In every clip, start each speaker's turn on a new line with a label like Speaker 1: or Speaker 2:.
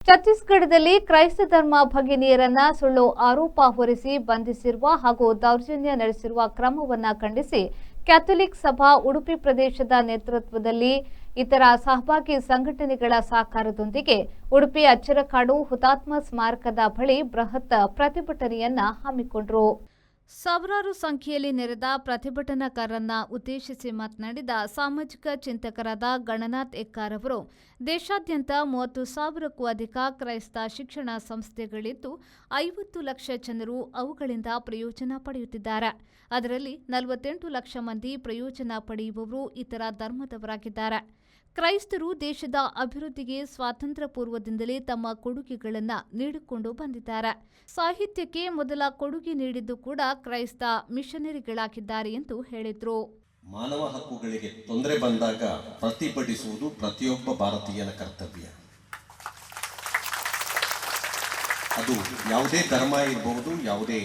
Speaker 1: ಛತ್ತೀಸ್ಗಢದಲ್ಲಿ ಕ್ರೈಸ್ತ ಧರ್ಮ ಭಗಿನಿಯರನ್ನ ಸುಳ್ಳು ಆರೋಪ ಹೊರಿಸಿ ಬಂಧಿಸಿರುವ ಹಾಗೂ ದೌರ್ಜನ್ಯ ನಡೆಸಿರುವ ಕ್ರಮವನ್ನು ಖಂಡಿಸಿ ಕ್ಯಾಥೋಲಿಕ್ ಸಭಾ ಉಡುಪಿ ಪ್ರದೇಶದ ನೇತೃತ್ವದಲ್ಲಿ ಇತರ ಸಹಭಾಗಿ ಸಂಘಟನೆಗಳ ಸಹಕಾರದೊಂದಿಗೆ ಉಡುಪಿ ಅಚ್ಚರಕಾಡು ಹುತಾತ್ಮ ಸ್ಮಾರಕದ ಬಳಿ ಬೃಹತ್ ಪ್ರತಿಭಟನೆಯನ್ನ ಹಮ್ಮಿಕೊಂಡರು. ಸಾವಿರಾರು ಸಂಖ್ಯೆಯಲ್ಲಿ ನೆರೆದ ಪ್ರತಿಭಟನಾಕಾರರನ್ನ ಉದ್ದೇಶಿಸಿ ಮಾತನಾಡಿದ ಸಾಮಾಜಿಕ ಚಿಂತಕರಾದ ಗಣನಾಥ್ ಎಕ್ಕಾರ್ ಅವರು, ದೇಶಾದ್ಯಂತ 30,000ಕ್ಕೂ ಅಧಿಕ ಕ್ರೈಸ್ತ ಶಿಕ್ಷಣ ಸಂಸ್ಥೆಗಳಿದ್ದು 50 ಲಕ್ಷ ಜನರು ಅವುಗಳಿಂದ ಪ್ರಯೋಜನ ಪಡೆಯುತ್ತಿದ್ದಾರೆ. ಅದರಲ್ಲಿ 48 ಲಕ್ಷ ಮಂದಿ ಪ್ರಯೋಜನ ಪಡೆಯುವವರು ಇತರ ಧರ್ಮದವರಾಗಿದ್ದಾರೆ. ಕ್ರೈಸ್ತರು ದೇಶದ ಅಭಿವೃದ್ಧಿಗೆ ಸ್ವಾತಂತ್ರ್ಯ ಪೂರ್ವದಿಂದಲೇ ತಮ್ಮ ಕೊಡುಗೆಗಳನ್ನು ನೀಡಿಕೊಂಡು ಬಂದಿದ್ದಾರೆ. ಸಾಹಿತ್ಯಕ್ಕೆ ಮೊದಲ ಕೊಡುಗೆ ನೀಡಿದ್ದು ಕೂಡ ಕ್ರೈಸ್ತ ಮಿಷನರಿಗಳಾಗಿದ್ದಾರೆ ಎಂದು ಹೇಳಿದರು.
Speaker 2: ಮಾನವ ಹಕ್ಕುಗಳಿಗೆ ತೊಂದರೆ ಬಂದಾಗ ಪ್ರತಿಭಟಿಸುವುದು ಪ್ರತಿಯೊಬ್ಬ ಭಾರತೀಯನ ಕರ್ತವ್ಯ. ಅದು ಯಾವುದೇ ಧರ್ಮ ಇರಬಹುದು, ಯಾವುದೇ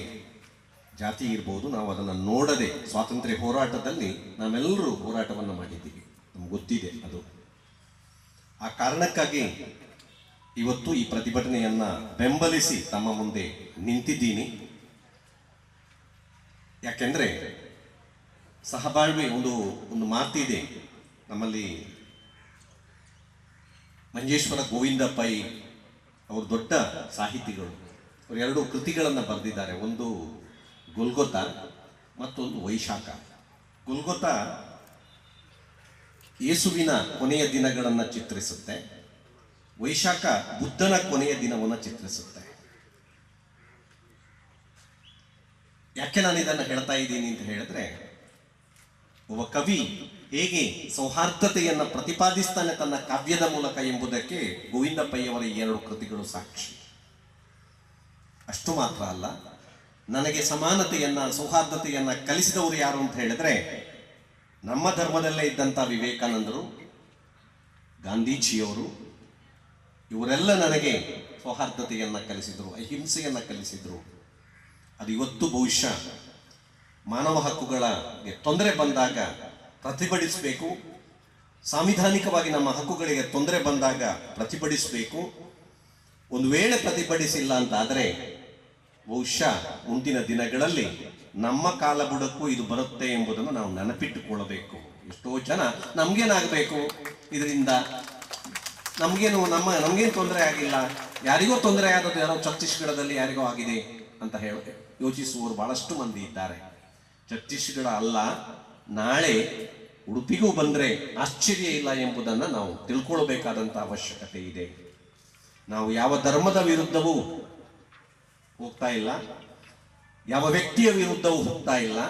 Speaker 2: ಜಾತಿ ಇರಬಹುದು. ನಾವು ಅದನ್ನು ನೋಡದೆ ಸ್ವಾತಂತ್ರ್ಯ ಹೋರಾಟದಲ್ಲಿ ನಾವೆಲ್ಲರೂ ಹೋರಾಟವನ್ನು ಮಾಡಿದ್ದೀವಿ, ನಮ್ಗೆ ಗೊತ್ತಿದೆ ಅದು. ಆ ಕಾರಣಕ್ಕಾಗಿ ಇವತ್ತು ಈ ಪ್ರತಿಭಟನೆಯನ್ನ ಬೆಂಬಲಿಸಿ ತಮ್ಮ ಮುಂದೆ ನಿಂತಿದ್ದೀನಿ. ಯಾಕೆಂದ್ರೆ ಸಹಬಾಳ್ವೆ ಒಂದು ಮಾತಿದೆ ನಮ್ಮಲ್ಲಿ. ಮಂಜೇಶ್ವರ ಗೋವಿಂದ ಪೈ ಅವರು ದೊಡ್ಡ ಸಾಹಿತಿಗಳು. ಅವರು 2 ಕೃತಿಗಳನ್ನು ಬರೆದಿದ್ದಾರೆ. ಒಂದು ಗೊಲ್ಗೊತಾ ಮತ್ತೊಂದು ವೈಶಾಖ. ಗೊಲ್ಗೊತಾ ಯೇಸುವಿನ ಕೊನೆಯ ದಿನಗಳನ್ನು ಚಿತ್ರಿಸುತ್ತೆ, ವೈಶಾಖ ಬುದ್ಧನ ಕೊನೆಯ ದಿನವನ್ನು ಚಿತ್ರಿಸುತ್ತೆ. ಯಾಕೆ ನಾನು ಇದನ್ನು ಹೇಳ್ತಾ ಇದ್ದೀನಿ ಅಂತ ಹೇಳಿದ್ರೆ, ಒಬ್ಬ ಕವಿ ಹೇಗೆ ಸೌಹಾರ್ದತೆಯನ್ನು ಪ್ರತಿಪಾದಿಸ್ತಾನೆ ತನ್ನ ಕಾವ್ಯದ ಮೂಲಕ ಎಂಬುದಕ್ಕೆ ಗೋವಿಂದ ಪೈ ಅವರ 2 ಕೃತಿಗಳು ಸಾಕ್ಷಿ. ಅಷ್ಟು ಮಾತ್ರ ಅಲ್ಲ, ನನಗೆ ಸಮಾನತೆಯನ್ನ ಸೌಹಾರ್ದತೆಯನ್ನ ಕಲಿಸಿದವರು ಯಾರು ಅಂತ ಹೇಳಿದ್ರೆ, ನಮ್ಮ ಧರ್ಮದಲ್ಲೇ ಇದ್ದಂಥ ವಿವೇಕಾನಂದರು, ಗಾಂಧೀಜಿಯವರು, ಇವರೆಲ್ಲ ನನಗೆ ಸೌಹಾರ್ದತೆಯನ್ನು ಕಲಿಸಿದರು, ಅಹಿಂಸೆಯನ್ನು ಕಲಿಸಿದರು. ಅದು ಇವತ್ತು ಬಹುಶಃ ಮಾನವ ಹಕ್ಕುಗಳಿಗೆ ತೊಂದರೆ ಬಂದಾಗ ಪ್ರತಿಭಟಿಸಬೇಕು, ಸಾಂವಿಧಾನಿಕವಾಗಿ ನಮ್ಮ ಹಕ್ಕುಗಳಿಗೆ ತೊಂದರೆ ಬಂದಾಗ ಪ್ರತಿಭಟಿಸಬೇಕು. ಒಂದು ವೇಳೆ ಪ್ರತಿಭಟಿಸಿಲ್ಲ ಅಂತಾದರೆ ಬಹುಶಃ ಮುಂದಿನ ದಿನಗಳಲ್ಲಿ ನಮ್ಮ ಕಾಲ ಬುಡಕ್ಕೂ ಇದು ಬರುತ್ತೆ ಎಂಬುದನ್ನು ನಾವು ನೆನಪಿಟ್ಟುಕೊಳ್ಳಬೇಕು. ಎಷ್ಟೋ ಜನ ನಮ್ಗೇನಾಗಬೇಕು ಇದರಿಂದ, ನಮ್ಗೇನು ತೊಂದರೆ ಆಗಿಲ್ಲ, ಯಾರಿಗೋ ತೊಂದರೆ ಆದದ್ದು ಯಾರೋ ಛತ್ತೀಸ್ಗಢದಲ್ಲಿ ಯಾರಿಗೋ ಆಗಿದೆ ಅಂತ ಹೇಳಿ ಯೋಚಿಸುವವರು ಬಹಳಷ್ಟು ಮಂದಿ ಇದ್ದಾರೆ. ಛತ್ತೀಸ್ಗಢ ಅಲ್ಲ, ನಾಳೆ ಉಡುಪಿಗೂ ಬಂದರೆ ಆಶ್ಚರ್ಯ ಇಲ್ಲ ಎಂಬುದನ್ನು ನಾವು ತಿಳ್ಕೊಳ್ಬೇಕಾದಂಥ ಅವಶ್ಯಕತೆ ಇದೆ. ನಾವು ಯಾವ ಧರ್ಮದ ವಿರುದ್ಧವೂ ಹೋಗ್ತಾ ಇಲ್ಲ, ಯಾವ ವ್ಯಕ್ತಿಯ ವಿರುದ್ಧವೂ ಹೋಗ್ತಾ ಇಲ್ಲ.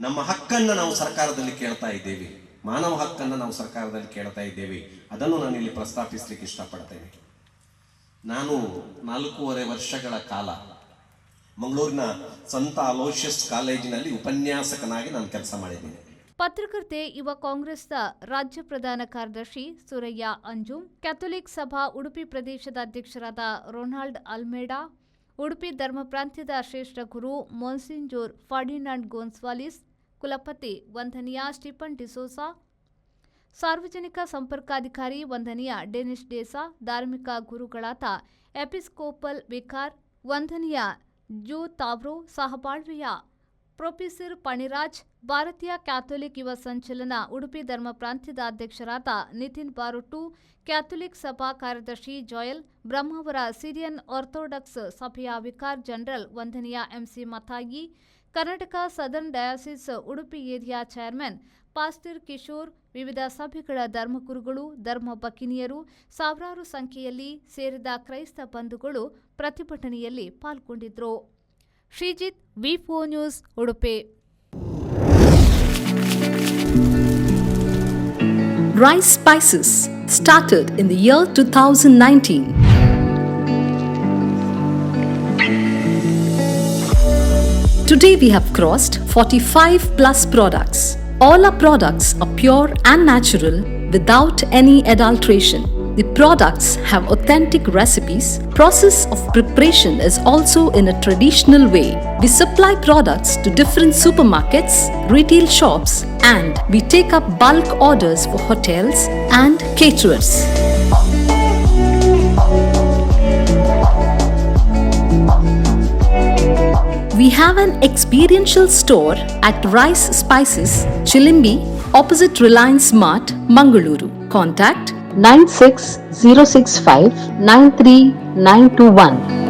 Speaker 2: ನಮ್ಮ ಹಕ್ಕನ್ನು ನಾವು ಸರ್ಕಾರದಲ್ಲಿ ಕೇಳ್ತಾ ಇದ್ದೇವೆ, ಮಾನವ ಹಕ್ಕನ್ನು ನಾವು ಸರ್ಕಾರದಲ್ಲಿ ಕೇಳ್ತಾ ಇದ್ದೇವೆ. ಅದನ್ನು ನಾನು ಇಲ್ಲಿ ಪ್ರಸ್ತಾಪಿಸಲಿಕ್ಕೆ ಇಷ್ಟಪಡ್ತೇನೆ. ನಾನು 4.5 ವರ್ಷಗಳ ಕಾಲ ಮಂಗಳೂರಿನ ಸಂತ ಅಲೋಷಿಯಸ್ ಕಾಲೇಜಿನಲ್ಲಿ ಉಪನ್ಯಾಸಕನಾಗಿ ನಾನು ಕೆಲಸ ಮಾಡಿದ್ದೇನೆ.
Speaker 1: ಪತ್ರಕರ್ತೆ ಯುವ ಕಾಂಗ್ರೆಸ್ನ ರಾಜ್ಯ ಪ್ರಧಾನ ಕಾರ್ಯದರ್ಶಿ ಸುರಯ್ಯ ಅಂಜುಮ್, ಕ್ಯಾಥೋಲಿಕ್ ಸಭಾ ಉಡುಪಿ ಪ್ರದೇಶದ ಅಧ್ಯಕ್ಷರಾದ ರೊನಾಲ್ಡ್ ಅಲ್ಮೇಡಾ, ಉಡುಪಿ ಧರ್ಮ ಪ್ರಾಂತ್ಯದ ಶ್ರೇಷ್ಠ ಗುರು ಮೊನ್ಸಿಂಜೋರ್ ಫರ್ಡಿನಾಂಡ್ ಗೋನ್ಸಾಲ್ವಿಸ್, ಕುಲಪತಿ ವಂದನೀಯ ಸ್ಟೀಫನ್ ಡಿಸೋಸಾ, ಸಾರ್ವಜನಿಕ ಸಂಪರ್ಕಾಧಿಕಾರಿ ವಂದನೀಯ ಡೆನಿಸ್ ಡೇಸಾ, ಧಾರ್ಮಿಕ ಗುರುಗಳಾದ episcopal vicar ವಂದನೀಯ zoo Tauro, ಸಹಬಾಳ್ವೆಯ professor Paniraj, ಭಾರತೀಯ ಕ್ಯಾಥೋಲಿಕ್ ಯುವ ಸಂಚಲನ ಉಡುಪಿ ಧರ್ಮ ಪ್ರಾಂತ್ಯದ ಅಧ್ಯಕ್ಷರಾದ ನಿತಿನ್ ಬಾರುಟು, ಕ್ಯಾಥೋಲಿಕ್ ಸಭಾ ಕಾರ್ಯದರ್ಶಿ ಜೋಯಲ್, ಬ್ರಹ್ಮಾವರ ಸಿರಿಯನ್ ಆರ್ಥೋಡಾಕ್ಸ್ ಸಭೆಯ ವಿಕಾರ್ ಜನರಲ್ ವಂದನೀಯ M C Mathai, Karnataka southern diocese Udupi area chairman pastor Kishore, ವಿವಿಧ ಸಭೆಗಳ ಧರ್ಮಗುರುಗಳು, ಧರ್ಮ ಭಗಿನಿಯರು, ಸಾವಿರಾರು ಸಂಖ್ಯೆಯಲ್ಲಿ ಸೇರಿದ ಕ್ರೈಸ್ತ ಬಂಧುಗಳು ಪ್ರತಿಭಟನೆಯಲ್ಲಿ ಪಾಲ್ಗೊಂಡಿದ್ದರು. ಶ್ರೀಜಿತ್, ವಿ4 news, Udupi.
Speaker 3: Rice Spices started in the year 2019. Today we have crossed 45 plus products. All our products are pure and natural without any adulteration. The products have authentic recipes. Process of preparation is also in a traditional way. We supply products to different supermarkets, retail shops, and we take up bulk orders for hotels and caterers. We have an experiential store at Rice Spices, Chilimbi, opposite Reliance Mart, Mangaluru. Contact
Speaker 4: 96 065 93921.